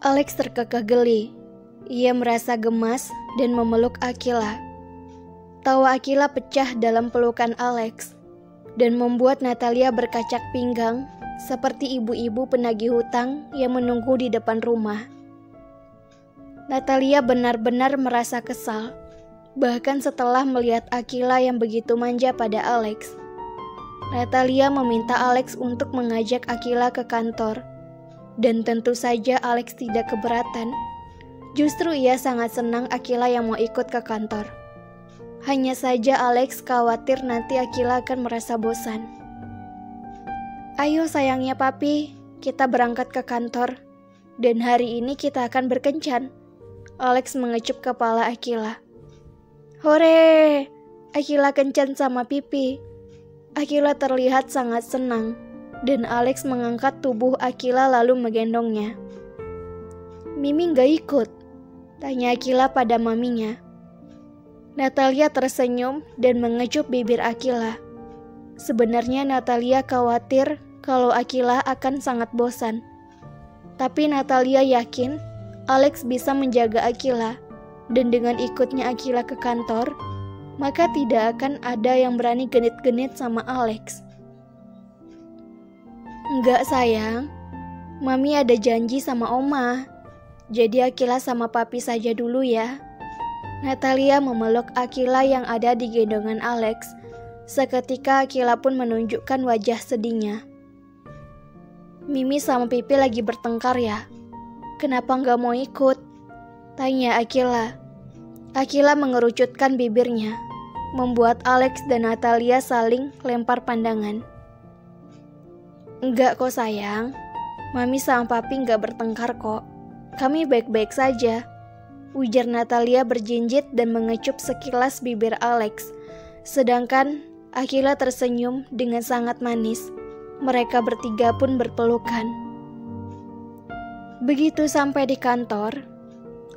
Alex terkekeh geli. Ia merasa gemas dan memeluk Akila. Tawa Akila pecah dalam pelukan Alex dan membuat Natalia berkacak pinggang seperti ibu-ibu penagih hutang yang menunggu di depan rumah. Natalia benar-benar merasa kesal, bahkan setelah melihat Akila yang begitu manja pada Alex. Natalia meminta Alex untuk mengajak Akila ke kantor. Dan tentu saja Alex tidak keberatan. Justru ia sangat senang Akila yang mau ikut ke kantor. Hanya saja Alex khawatir nanti Akila akan merasa bosan. Ayo sayangnya papi, kita berangkat ke kantor. Dan hari ini kita akan berkencan. Alex mengecup kepala Akila. Hore, Akila kencan sama pipi. Akila terlihat sangat senang. Dan Alex mengangkat tubuh Akila lalu menggendongnya. Mimi gak ikut? Tanya Akila pada maminya. Natalia tersenyum dan mengecup bibir Akila. Sebenarnya Natalia khawatir kalau Akila akan sangat bosan. Tapi Natalia yakin Alex bisa menjaga Akila. Dan dengan ikutnya Akila ke kantor, maka tidak akan ada yang berani genit-genit sama Alex. Enggak sayang, Mami ada janji sama Oma. Jadi Akila sama papi saja dulu ya. Natalia memeluk Akila yang ada di gendongan Alex. Seketika Akila pun menunjukkan wajah sedihnya. Mimi sama Pipi lagi bertengkar ya? Kenapa nggak mau ikut? Tanya Akila. Akila mengerucutkan bibirnya, membuat Alex dan Natalia saling lempar pandangan. Enggak kok sayang, Mami sama Papi enggak bertengkar kok. Kami baik-baik saja. Ujar Natalia berjinjit dan mengecup sekilas bibir Alex. Sedangkan Akila tersenyum dengan sangat manis. Mereka bertiga pun berpelukan. Begitu sampai di kantor,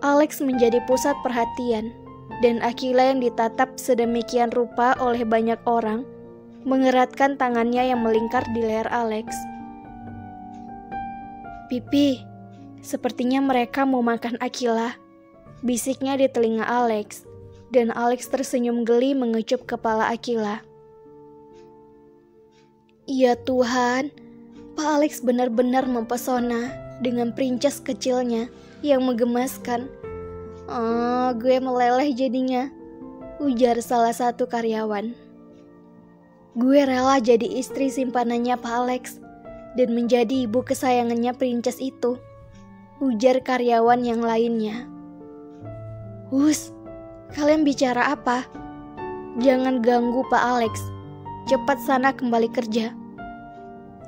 Alex menjadi pusat perhatian. Dan Akila yang ditatap sedemikian rupa oleh banyak orang mengeratkan tangannya yang melingkar di leher Alex. Pipi, sepertinya mereka mau makan Akila, bisiknya di telinga Alex, dan Alex tersenyum geli mengecup kepala Akila. Ya Tuhan, Pak Alex benar-benar mempesona dengan princess kecilnya yang menggemaskan. Oh, gue meleleh jadinya, ujar salah satu karyawan. Gue rela jadi istri simpanannya Pak Alex dan menjadi ibu kesayangannya princess itu, ujar karyawan yang lainnya. Hus, kalian bicara apa? Jangan ganggu Pak Alex, cepat sana kembali kerja.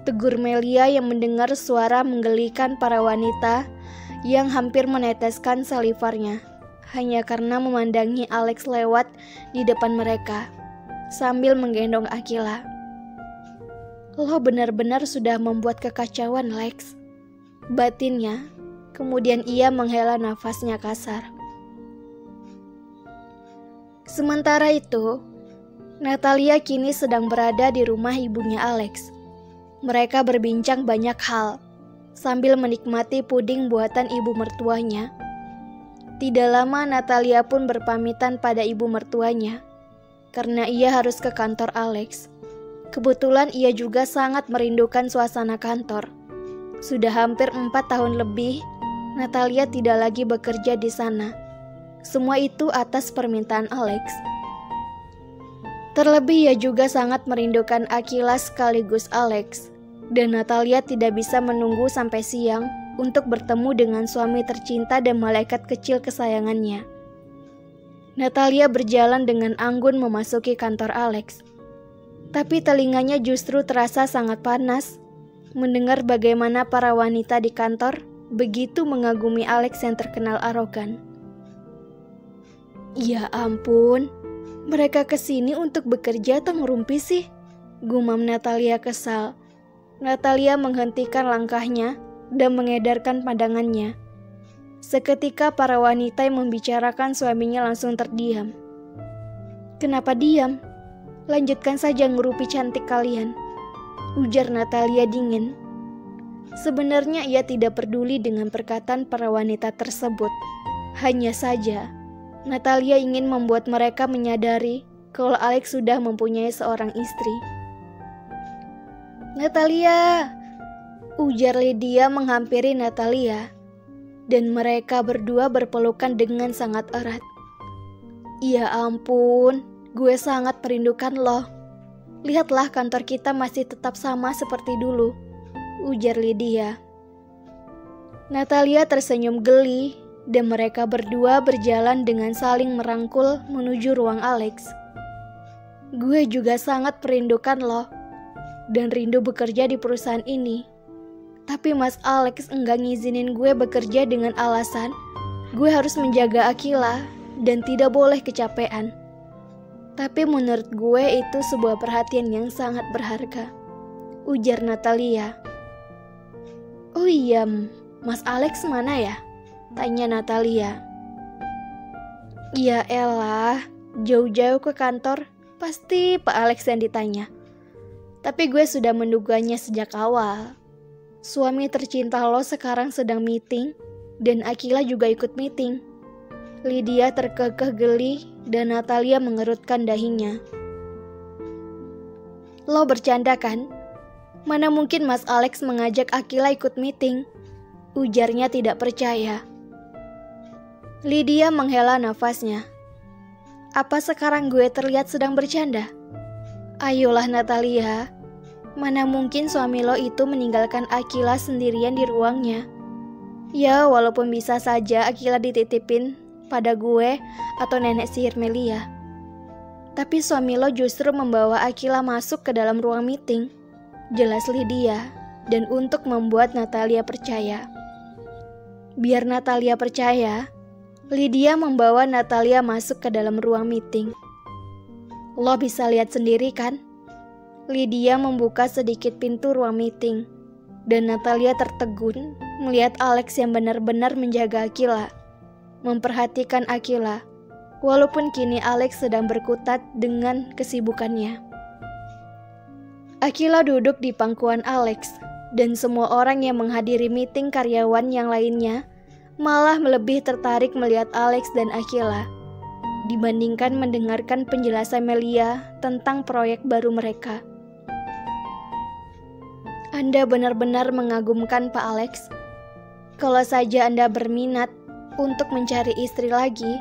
Tegur Melia yang mendengar suara menggelikan para wanita yang hampir meneteskan salivarnya, hanya karena memandangi Alex lewat di depan mereka. Sambil menggendong Akila. Lo benar-benar sudah membuat kekacauan, Lex. Batinnya, kemudian ia menghela nafasnya kasar. Sementara itu, Natalia kini sedang berada di rumah ibunya Alex. Mereka berbincang banyak hal, sambil menikmati puding buatan ibu mertuanya. Tidak lama Natalia pun berpamitan pada ibu mertuanya. Karena ia harus ke kantor Alex. Kebetulan ia juga sangat merindukan suasana kantor. Sudah hampir 4 tahun lebih, Natalia tidak lagi bekerja di sana. Semua itu atas permintaan Alex. Terlebih ia juga sangat merindukan Akila sekaligus Alex. Dan Natalia tidak bisa menunggu sampai siang untuk bertemu dengan suami tercinta dan malaikat kecil kesayangannya. Natalia berjalan dengan anggun memasuki kantor Alex. Tapi telinganya justru terasa sangat panas mendengar bagaimana para wanita di kantor begitu mengagumi Alex yang terkenal arogan. Ya ampun, mereka kesini untuk bekerja atau ngerumpi sih? Gumam Natalia kesal. Natalia menghentikan langkahnya dan mengedarkan pandangannya. Seketika para wanita yang membicarakan suaminya langsung terdiam. Kenapa diam? Lanjutkan saja ngerupi cantik kalian, ujar Natalia dingin. Sebenarnya ia tidak peduli dengan perkataan para wanita tersebut. Hanya saja, Natalia ingin membuat mereka menyadari kalau Alex sudah mempunyai seorang istri. "Natalia!" ujar Lydia menghampiri Natalia, dan mereka berdua berpelukan dengan sangat erat. "Ya ampun, gue sangat merindukan lo. Lihatlah, kantor kita masih tetap sama seperti dulu," ujar Lydia. Natalia tersenyum geli, dan mereka berdua berjalan dengan saling merangkul menuju ruang Alex. "Gue juga sangat merindukan lo, dan rindu bekerja di perusahaan ini. Tapi Mas Alex enggak ngizinin gue bekerja dengan alasan gue harus menjaga Akila dan tidak boleh kecapean. Tapi menurut gue itu sebuah perhatian yang sangat berharga," ujar Natalia. "Oh iya, Mas Alex mana ya?" tanya Natalia. "Ya elah, jauh-jauh ke kantor, pasti Pak Alex yang ditanya. Tapi gue sudah menduganya sejak awal. Suami tercinta lo sekarang sedang meeting, dan Akila juga ikut meeting." Lydia terkekeh geli dan Natalia mengerutkan dahinya. "Lo bercanda kan? Mana mungkin Mas Alex mengajak Akila ikut meeting?" ujarnya tidak percaya. Lydia menghela nafasnya. "Apa sekarang gue terlihat sedang bercanda? Ayolah Natalia, mana mungkin suami lo itu meninggalkan Akila sendirian di ruangnya? Ya, walaupun bisa saja Akila dititipin pada gue atau nenek sihir Melia. Tapi suami lo justru membawa Akila masuk ke dalam ruang meeting," jelas Lydia, dan untuk membuat Natalia percaya. Biar Natalia percaya, Lydia membawa Natalia masuk ke dalam ruang meeting. "Lo bisa lihat sendiri kan?" Lydia membuka sedikit pintu ruang meeting, dan Natalia tertegun melihat Alex yang benar-benar menjaga Akila, memperhatikan Akila, walaupun kini Alex sedang berkutat dengan kesibukannya. Akila duduk di pangkuan Alex, dan semua orang yang menghadiri meeting karyawan yang lainnya malah lebih tertarik melihat Alex dan Akila dibandingkan mendengarkan penjelasan Melia tentang proyek baru mereka. "Anda benar-benar mengagumkan, Pak Alex. Kalau saja Anda berminat untuk mencari istri lagi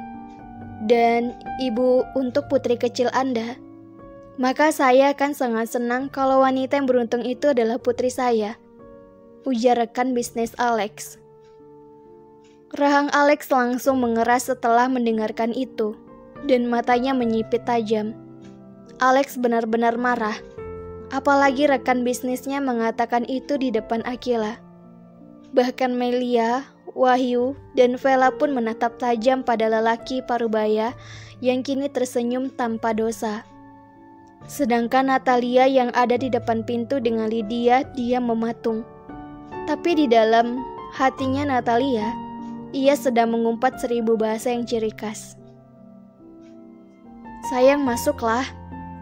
dan ibu untuk putri kecil Anda, maka saya akan sangat senang kalau wanita yang beruntung itu adalah putri saya," ujar rekan bisnis Alex. Rahang Alex langsung mengeras setelah mendengarkan itu, dan matanya menyipit tajam. Alex benar-benar marah, apalagi rekan bisnisnya mengatakan itu di depan Akila. Bahkan Melia, Wahyu, dan Vela pun menatap tajam pada lelaki parubaya yang kini tersenyum tanpa dosa. Sedangkan Natalia yang ada di depan pintu dengan Lydia diam mematung. Tapi di dalam hatinya Natalia, ia sedang mengumpat 1000 bahasa yang ciri khas. "Sayang, masuklah,"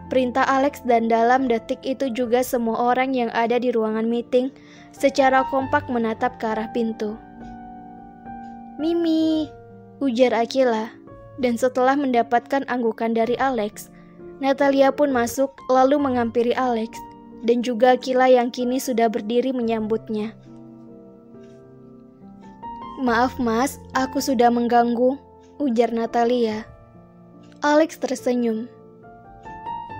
perintah Alex, dan dalam detik itu juga semua orang yang ada di ruangan meeting secara kompak menatap ke arah pintu. "Mimi," ujar Akila, dan setelah mendapatkan anggukan dari Alex, Natalia pun masuk lalu menghampiri Alex, dan juga Akila yang kini sudah berdiri menyambutnya. "Maaf Mas, aku sudah mengganggu," ujar Natalia. Alex tersenyum.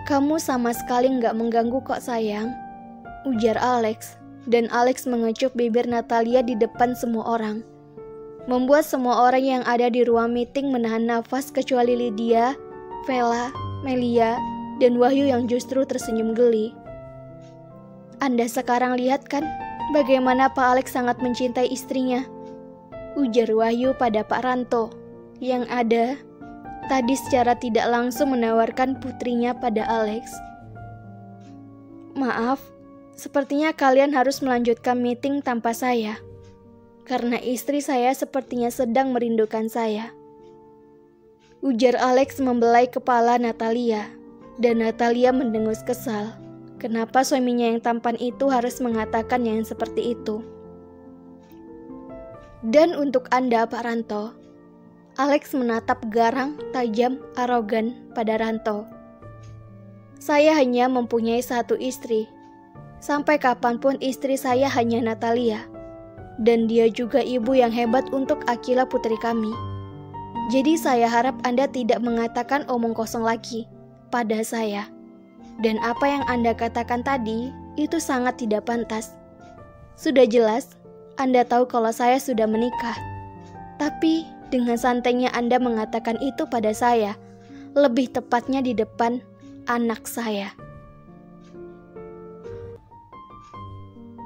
"Kamu sama sekali nggak mengganggu kok sayang," ujar Alex, dan Alex mengecup bibir Natalia di depan semua orang, membuat semua orang yang ada di ruang meeting menahan nafas kecuali Lydia, Vela, Melia, dan Wahyu yang justru tersenyum geli. "Anda sekarang lihat kan bagaimana Pak Alex sangat mencintai istrinya," ujar Wahyu pada Pak Ranto, yang ada tadi secara tidak langsung menawarkan putrinya pada Alex. "Maaf, sepertinya kalian harus melanjutkan meeting tanpa saya, karena istri saya sepertinya sedang merindukan saya," ujar Alex membelai kepala Natalia, dan Natalia mendengus kesal. Kenapa suaminya yang tampan itu harus mengatakan yang seperti itu? Dan untuk Anda, Pak Ranto. Alex menatap garang, tajam, arogan pada Ranto. Saya hanya mempunyai satu istri. Sampai kapanpun istri saya hanya Natalia. Dan dia juga ibu yang hebat untuk Akila putri kami. Jadi saya harap Anda tidak mengatakan omong kosong lagi pada saya. Dan apa yang Anda katakan tadi, itu sangat tidak pantas. Sudah jelas, Anda tahu kalau saya sudah menikah. Tapi, dengan santainya Anda mengatakan itu pada saya, lebih tepatnya di depan anak saya.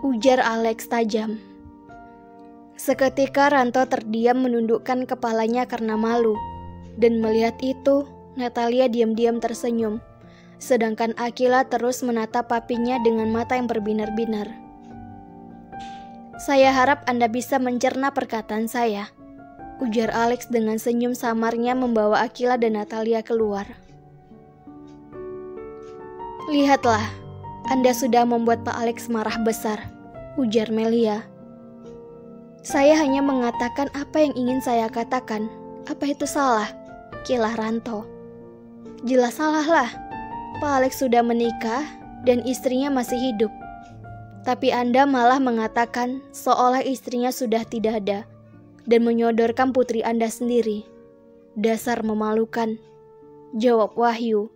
Ujar Alex tajam. Seketika Ranto terdiam menundukkan kepalanya karena malu. Dan melihat itu, Natalia diam-diam tersenyum. Sedangkan Akila terus menatap papinya dengan mata yang berbinar-binar. Saya harap Anda bisa mencerna perkataan saya, ujar Alex dengan senyum samarnya membawa Akila dan Natalia keluar. Lihatlah, Anda sudah membuat Pak Alex marah besar, ujar Melia. Saya hanya mengatakan apa yang ingin saya katakan. Apa itu salah? Kilah Ranto. Jelas salah lah. Pak Alex sudah menikah dan istrinya masih hidup. Tapi Anda malah mengatakan seolah istrinya sudah tidak ada dan menyodorkan putri Anda sendiri. Dasar memalukan, jawab Wahyu.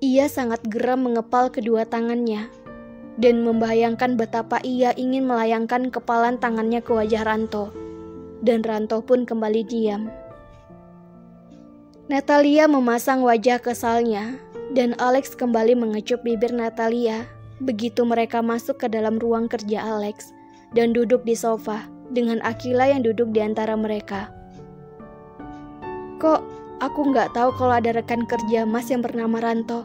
Ia sangat geram mengepal kedua tangannya dan membayangkan betapa ia ingin melayangkan kepalan tangannya ke wajah Ranto. Dan Ranto pun kembali diam. Natalia memasang wajah kesalnya dan Alex kembali mengecup bibir Natalia begitu mereka masuk ke dalam ruang kerja Alex dan duduk di sofa dengan Akila yang duduk di antara mereka. Kok aku nggak tahu kalau ada rekan kerja Mas yang bernama Ranto?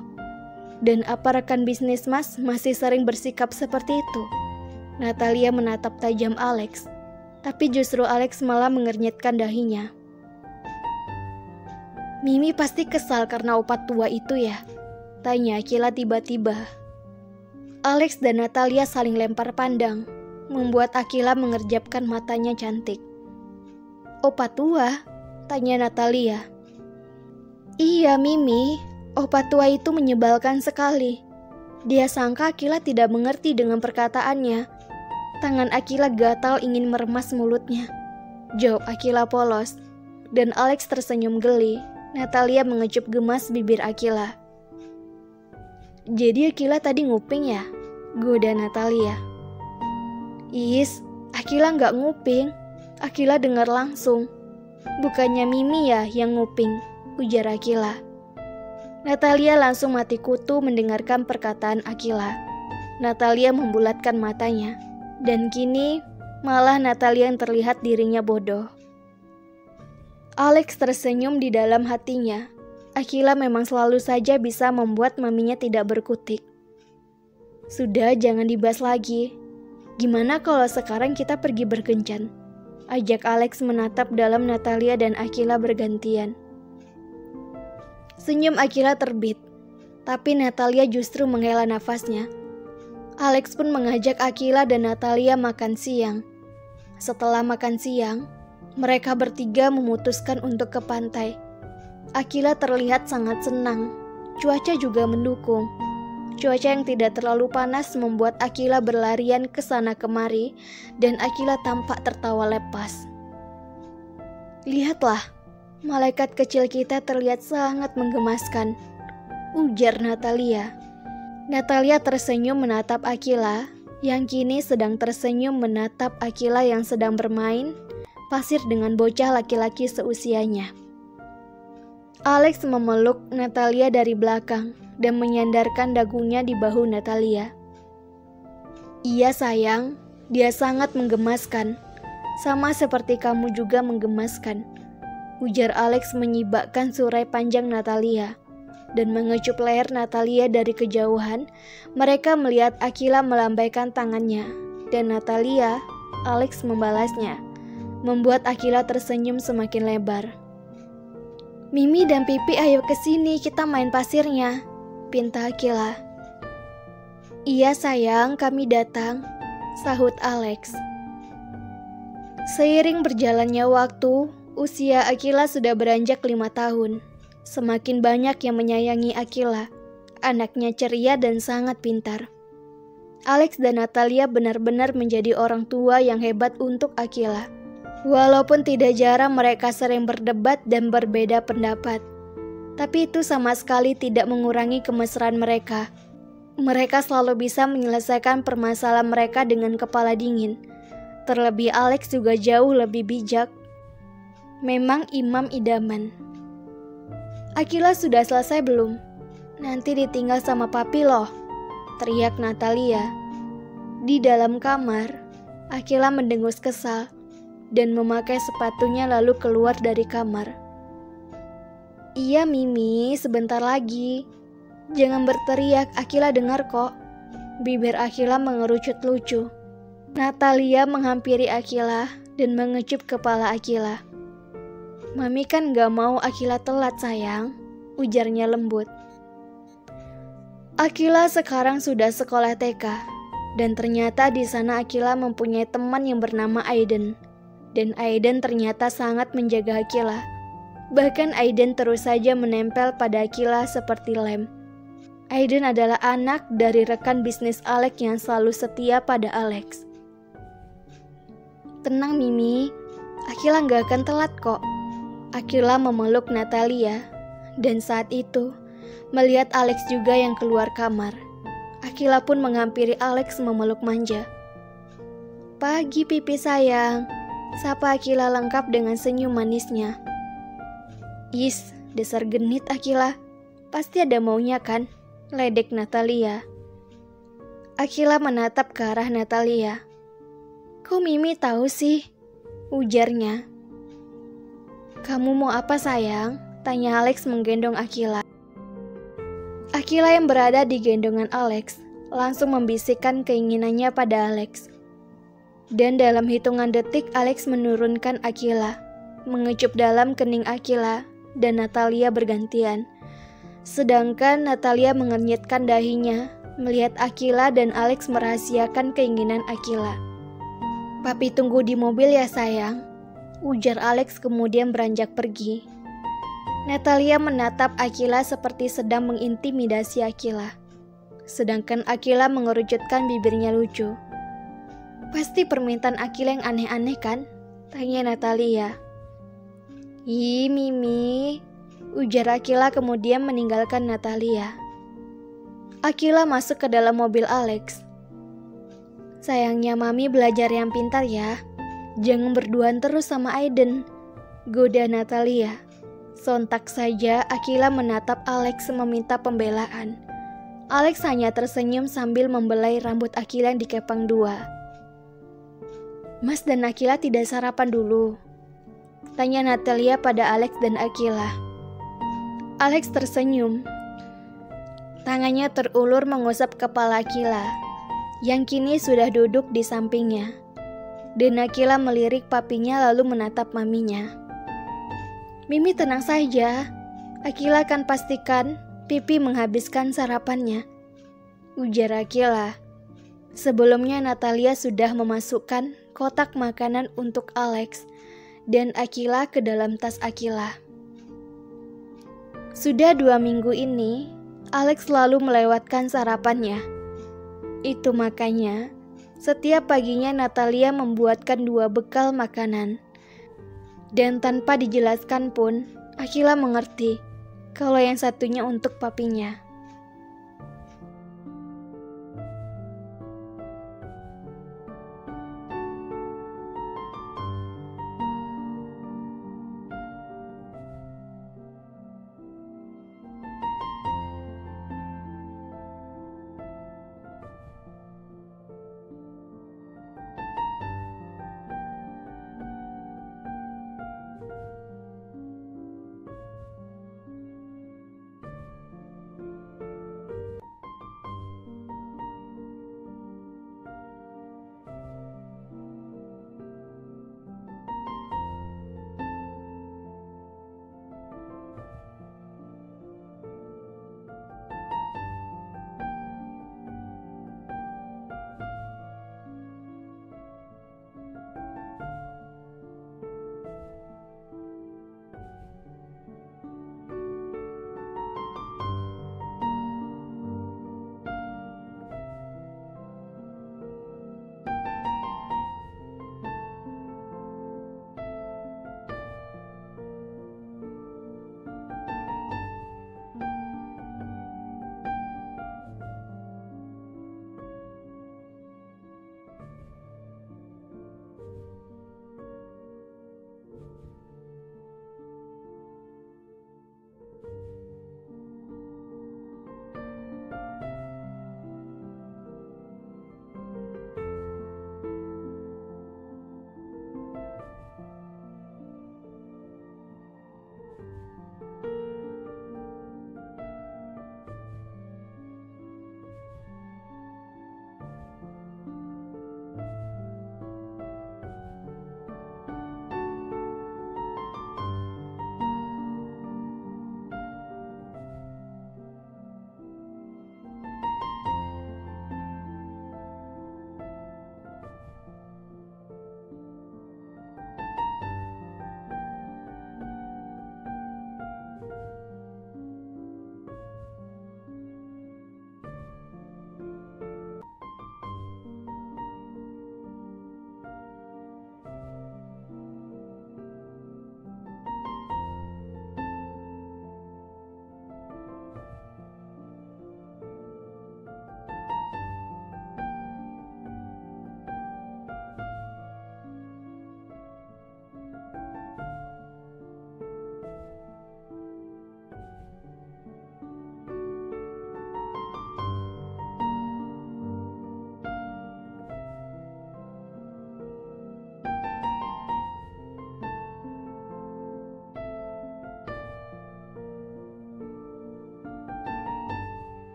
Dan apa rekan bisnis Mas masih sering bersikap seperti itu? Natalia menatap tajam Alex, tapi justru Alex malah mengernyitkan dahinya. Mimi pasti kesal karena opat tua itu ya? Tanya Akila tiba-tiba. Alex dan Natalia saling lempar pandang, membuat Akila mengerjapkan matanya cantik. Opat tua? Tanya Natalia. Iya Mimi, opat tua itu menyebalkan sekali. Dia sangka Akila tidak mengerti dengan perkataannya. Tangan Akila gatal ingin meremas mulutnya. Jawab Akila polos, dan Alex tersenyum geli. Natalia mengecup gemas bibir Akila. Jadi Akila tadi nguping ya? Goda Natalia. Is, Akila nggak nguping. Akila dengar langsung. Bukannya Mimi ya yang nguping, ujar Akila. Natalia langsung mati kutu mendengarkan perkataan Akila. Natalia membulatkan matanya. Dan kini malah Natalia yang terlihat dirinya bodoh. Alex tersenyum di dalam hatinya. Akila memang selalu saja bisa membuat maminya tidak berkutik. Sudah, jangan dibahas lagi. Gimana kalau sekarang kita pergi berkencan? Ajak Alex menatap dalam Natalia dan Akila bergantian. Senyum Akila terbit, tapi Natalia justru menghela nafasnya. Alex pun mengajak Akila dan Natalia makan siang. Setelah makan siang, mereka bertiga memutuskan untuk ke pantai. Akila terlihat sangat senang. Cuaca juga mendukung. Cuaca yang tidak terlalu panas membuat Akila berlarian ke sana kemari dan Akila tampak tertawa lepas. Lihatlah, malaikat kecil kita terlihat sangat menggemaskan, ujar Natalia. Natalia tersenyum menatap Akila, yang kini sedang tersenyum menatap Akila yang sedang bermain pasir dengan bocah laki-laki seusianya. Alex memeluk Natalia dari belakang dan menyandarkan dagunya di bahu Natalia. Iya sayang, dia sangat menggemaskan. Sama seperti kamu juga menggemaskan, ujar Alex menyibakkan surai panjang Natalia. Dan mengecup leher Natalia dari kejauhan, mereka melihat Akila melambaikan tangannya. Dan Natalia, Alex membalasnya, membuat Akila tersenyum semakin lebar. Mimi dan Pipi ayo ke sini, kita main pasirnya, pinta Akila. Iya sayang, kami datang, sahut Alex. Seiring berjalannya waktu, usia Akila sudah beranjak 5 tahun. Semakin banyak yang menyayangi Akila. Anaknya ceria dan sangat pintar. Alex dan Natalia benar-benar menjadi orang tua yang hebat untuk Akila. Walaupun tidak jarang mereka sering berdebat dan berbeda pendapat, tapi itu sama sekali tidak mengurangi kemesraan mereka. Mereka selalu bisa menyelesaikan permasalahan mereka dengan kepala dingin. Terlebih Alex juga jauh lebih bijak. Memang imam idaman. Akila sudah selesai belum? Nanti ditinggal sama papi loh, teriak Natalia. Di dalam kamar, Akila mendengus kesal dan memakai sepatunya lalu keluar dari kamar. Iya Mimi, sebentar lagi. Jangan berteriak, Akila dengar kok. Bibir Akila mengerucut lucu. Natalia menghampiri Akila dan mengecup kepala Akila. Mami kan gak mau Akila telat sayang, ujarnya lembut. Akila sekarang sudah sekolah TK, dan ternyata di sana Akila mempunyai teman yang bernama Aiden. Dan Aiden ternyata sangat menjaga Akila. Bahkan Aiden terus saja menempel pada Akila seperti lem. Aiden adalah anak dari rekan bisnis Alex yang selalu setia pada Alex. Tenang Mimi, Akila gak akan telat kok. Akila memeluk Natalia, dan saat itu melihat Alex juga yang keluar kamar. Akila pun menghampiri Alex memeluk manja. Pagi pipi sayang, sapa Akila lengkap dengan senyum manisnya. Is, dasar genit Akila, pasti ada maunya kan? Ledek Natalia. Akila menatap ke arah Natalia. Kok Mimi tahu sih? Ujarnya. Kamu mau apa sayang? Tanya Alex menggendong Akila. Akila yang berada di gendongan Alex langsung membisikkan keinginannya pada Alex. Dan dalam hitungan detik Alex menurunkan Akila, mengecup dalam kening Akila dan Natalia bergantian. Sedangkan Natalia mengernyitkan dahinya melihat Akila dan Alex merahasiakan keinginan Akila. Papi tunggu di mobil ya sayang, ujar Alex kemudian beranjak pergi. Natalia menatap Akila seperti sedang mengintimidasi Akila. Sedangkan Akila mengerucutkan bibirnya lucu. Pasti permintaan Akila yang aneh-aneh kan? Tanya Natalia. Ih Mimi, ujar Akila kemudian meninggalkan Natalia. Akila masuk ke dalam mobil Alex. Sayangnya Mami belajar yang pintar ya. Jangan berduaan terus sama Aiden, goda Natalia. Sontak saja Akila menatap Alex meminta pembelaan. Alex hanya tersenyum sambil membelai rambut Akila yang dikepang dua. Mas dan Akila tidak sarapan dulu? Tanya Natalia pada Alex dan Akila. Alex tersenyum. Tangannya terulur mengusap kepala Akila, yang kini sudah duduk di sampingnya. Dan Akila melirik papinya lalu menatap maminya. Mimi tenang saja, Akila akan pastikan Pipi menghabiskan sarapannya, ujar Akila. Sebelumnya Natalia sudah memasukkan kotak makanan untuk Alex dan Akila ke dalam tas Akila. Sudah 2 minggu ini, Alex selalu melewatkan sarapannya. Itu makanya, setiap paginya Natalia membuatkan 2 bekal makanan. Dan tanpa dijelaskan pun, Akila mengerti kalau yang satunya untuk papinya.